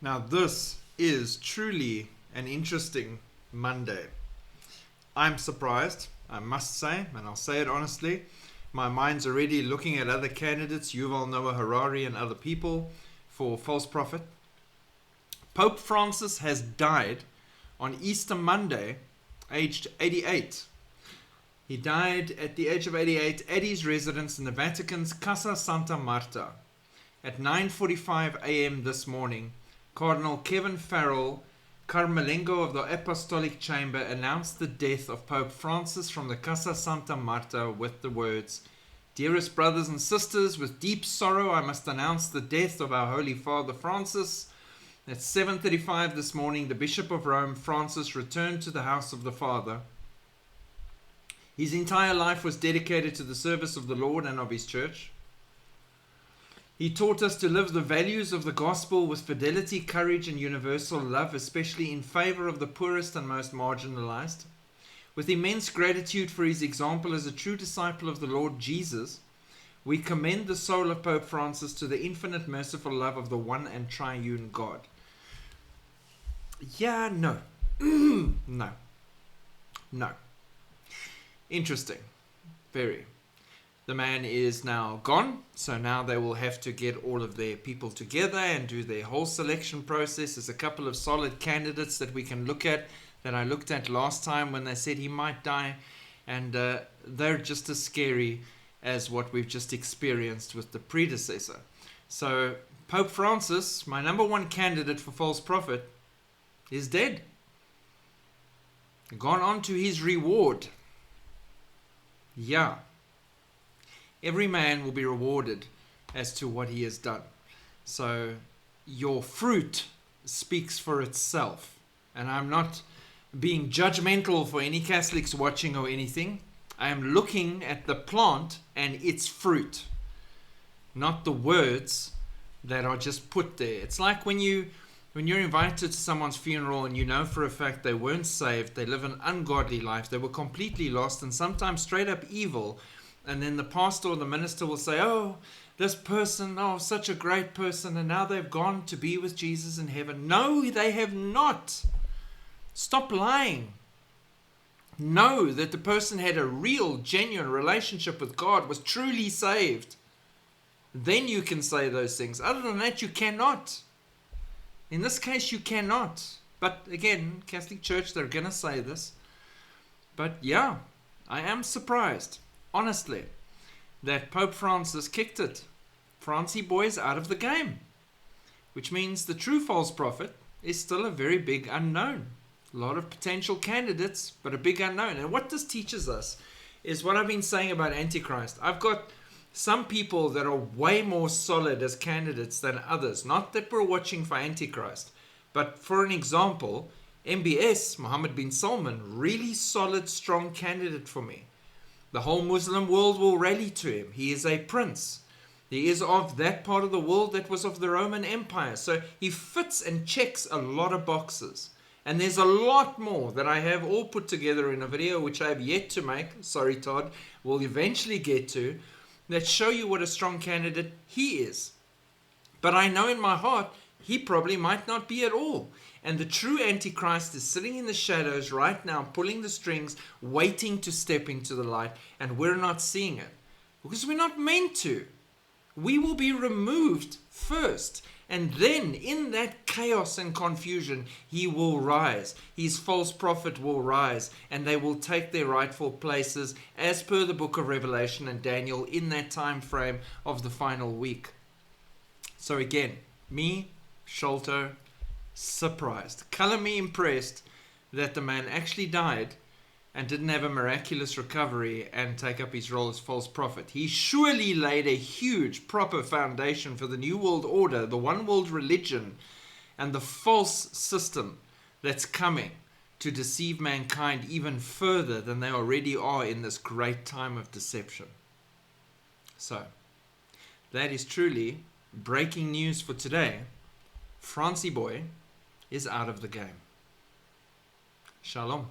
Now this is truly an interesting Monday. I'm surprised, I must say, and I'll say it honestly. My mind's already looking at other candidates, Yuval Noah Harari and other people, for false prophet. Pope Francis has died on Easter Monday, aged 88. He died at the age of 88 at his residence in the Vatican's Casa Santa Marta. At 9:45 a.m. this morning, Cardinal Kevin Farrell, Carmelengo of the Apostolic Chamber, announced the death of Pope Francis from the Casa Santa Marta with the words, "Dearest brothers and sisters, with deep sorrow I must announce the death of our Holy Father Francis. At 7:35 this morning, the Bishop of Rome, Francis, returned to the house of the Father. His entire life was dedicated to the service of the Lord and of his church. He taught us to live the values of the gospel with fidelity, courage, and universal love, especially in favor of the poorest and most marginalized. With immense gratitude for his example as a true disciple of the Lord Jesus, we commend the soul of Pope Francis to the infinite merciful love of the one and triune God." Yeah, no. No. Interesting. Very. The man is now gone, so now they will have to get all of their people together and do their whole selection process. There's a couple of solid candidates that we can look at that I looked at last time when they said he might die, and they're just as scary as what we've just experienced with the predecessor. So Pope Francis, my number one candidate for false prophet, is dead. Gone on to his reward. Yeah. Every man will be rewarded as to what he has done. So your fruit speaks for itself. And I'm not being judgmental for any Catholics watching or anything. I am looking at the plant and its fruit, not the words that are just put there. It's like when you're invited to someone's funeral and you know for a fact they weren't saved, they live an ungodly life, they were completely lost and sometimes straight up evil. And then the pastor or the minister will say, "Oh, this person, oh, such a great person, and now they've gone to be with Jesus in heaven." No, they have not. Stop lying. Know that the person had a real, genuine relationship with God, was truly saved. Then you can say those things. Other than that, you cannot. In this case, you cannot. But again, Catholic Church, they're going to say this. But yeah, I am surprised, honestly, that Pope Francis kicked it. Francie boy's out of the game. Which means the true false prophet is still a very big unknown. A lot of potential candidates, but a big unknown. And what this teaches us is what I've been saying about Antichrist. I've got some people that are way more solid as candidates than others. Not that we're watching for Antichrist, but for an example, MBS, Mohammed bin Salman, really solid, strong candidate for me. The whole Muslim world will rally to him. He is a prince. He is of that part of the world that was of the Roman Empire. So he fits and checks a lot of boxes. And there's a lot more that I have all put together in a video, which I have yet to make. Sorry, Todd. We'll eventually get to. That show you what a strong candidate he is. But I know in my heart, he probably might not be at all. And the true Antichrist is sitting in the shadows right now, pulling the strings, waiting to step into the light. And we're not seeing it. Because we're not meant to. We will be removed first. And then in that chaos and confusion, he will rise. His false prophet will rise. And they will take their rightful places as per the book of Revelation and Daniel in that time frame of the final week. So again, me, Sholto, surprised. Color me impressed that the man actually died and didn't have a miraculous recovery and take up his role as false prophet. He surely laid a huge, proper foundation for the New World Order, the one world religion, and the false system that's coming to deceive mankind even further than they already are in this great time of deception. So, that is truly breaking news for today. Francie boy is out of the game. Shalom.